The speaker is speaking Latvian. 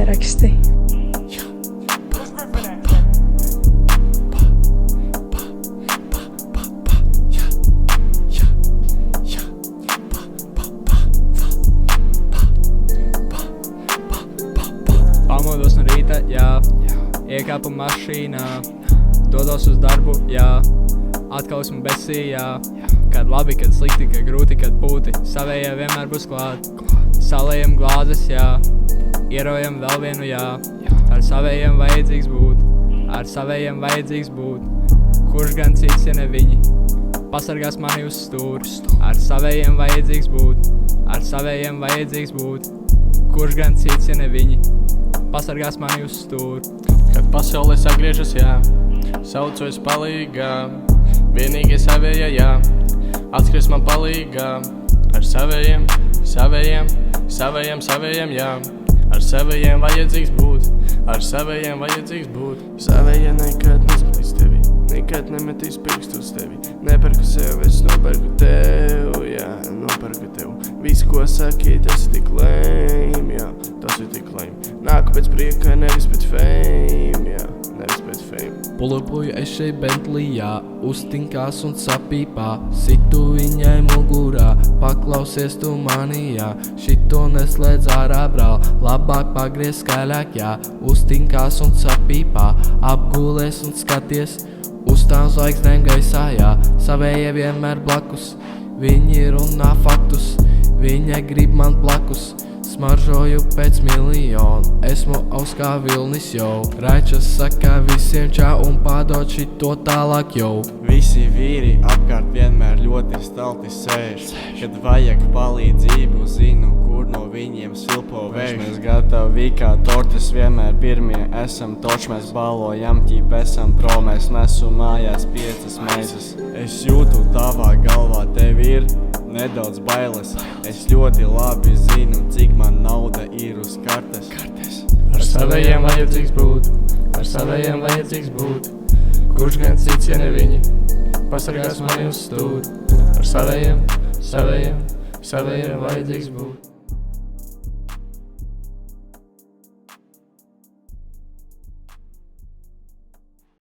ieraksti. Pamodos no rīta, jā, iekāpu mašīnā, dodos uz darbu, jā, atkal esmu besī, jā, kad labi, kad slikti, kad grūti, kad būti, savējie vienmēr būs klāt, salējam glāzes, jā, ierojam vēl vienu, jā, ar savējiem vajadzīgs būt, ar savējiem vajadzīgs būt, kurš gan cits, ja ne viņi, pasargās mani uz stūri, ar savējiem vajadzīgs būt, ar savējiem vajadzīgs būt, kurš gan cits, ja ne viņi, pasargās mani uz stūri. Kad pasaulē sagriežas, jā, saucu es palīgā, vienīgi savējā, jā, atskries man palīgā, ar savējiem, savējiem, savējiem, savējiem, jā, ar savējiem vajadzīgs būt, ar savējiem vajadzīgs būt. Savējie nekad nesmatīs tevi, nekad nemetīs pirkstu uz tevi, neperku sev, es nopērku tev, jā, nopērku tev. Viss, ko saki, tas ir tik lame, jā, tas ir tik lame. Nāku pēc prieka, nevis pēc fame, jā, nevis pēc fame. Pulupoju es šeit Bentleyjā, uztinkās un sapīpā, situ viņai mugurā, paklausies tu manī, jā, šito neslēdz ārā, brāl, labāk pagriez skaļāk, jā, uztinkās un sapīpā, apgūlies un skaties, uz tām zvaigznēm gaisā, jā, savējie vienmēr blakus, viņi runā faktus, viņa grib man blakus, smaržoju pēc miljonu, esmu augsts kā vilnis, jau. Raičas saka visiem čau un pādod šito tālāk, jau. Visi vīri apkārt vienmēr ļoti stalti sēž, kad vajag palīdzību, zinu, kur no viņiem svilpo vējš. Mēs gatavi kā tortes, vienmēr pirmie esam, toč mēs balojam, ķīp esam pro, mēs nesu mājās 5 maizes. Es jūtu tavā galvā, tev ir nedaudz bailes, es ļoti labi zinu, cik man nauda ir uz kartes. Ar savējiem vajadzīgs būt, ar savējiem vajadzīgs būt, kurš gan cits, ja ne viņi, pasargās mani uz stūri. Ar savējiem, savējiem, savējiem vajadzīgs būt.